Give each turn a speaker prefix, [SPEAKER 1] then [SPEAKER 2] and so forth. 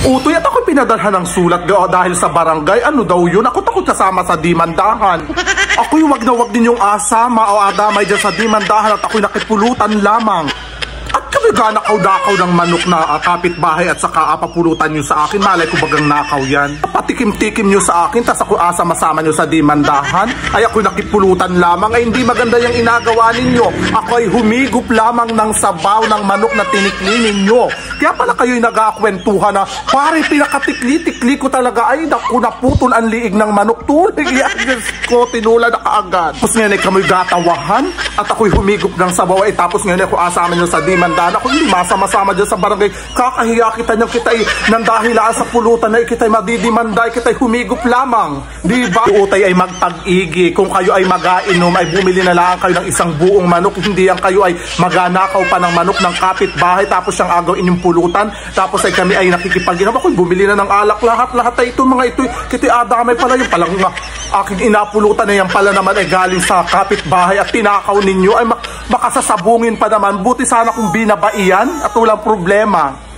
[SPEAKER 1] Utoy, at ako'y pinadalhan ng sulat dahil sa barangay. Ano daw yun? Ako takot kasama sa dimandahan. Ako'y wag na wag ninyong asama o adamay dyan sa dimandahan at ako'y nakipulutan lamang. At kami nakaw-dakaw ng manok na kapitbahay at saka papulutan nyo sa akin. Malay ko bagang nakaw yan. Patikim-tikim nyo sa akin, tas ako asama-sama nyo sa dimandahan. Ay ako'y nakipulutan lamang. Ay hindi maganda yung inagawa ninyo. Ako'y humigup lamang ng sabaw ng manok na tinikli ninyo. Kaya pala kayo'y nag-akwentuhan na, pare, pinakatikli-tikli ko talaga. Ay, naku, naputol ang liig ng manok. Tulig, yan, Diyos ko, tinula na kaagad. Tapos ngayon ay kamoy gatawahan at ako'y humigup ng sabaw. Ay tapos ngayon ay ako asama nyo sa dimandahan. Ako hindi masama-sama dyan sa barangay. Kakahiya kita nyo, kita'y nandahilaan sa pulutan na kita'y madidimanday, kita'y humigup lamang. Diba? Utay ay magpag-igi. Kung kayo ay mag-ainom, ay bumili na lang kayo ng isang buong manok. Hindi yan kayo ay maganakaw pa ng manok ng kapitbahay. Tapos siyang agaw inyong pulutan. Tapos ay kami ay nakikipag-inom. Ako'y bumili na ng alak. Lahat ay ito, mga ito. Kita'y adamay pala yung palang aking inapulutan na yan pala naman ay galing sa kapitbahay at tinakaw ninyo. Ay makasasabungin pa naman. Buti sana kung binabaiyan at walang problema.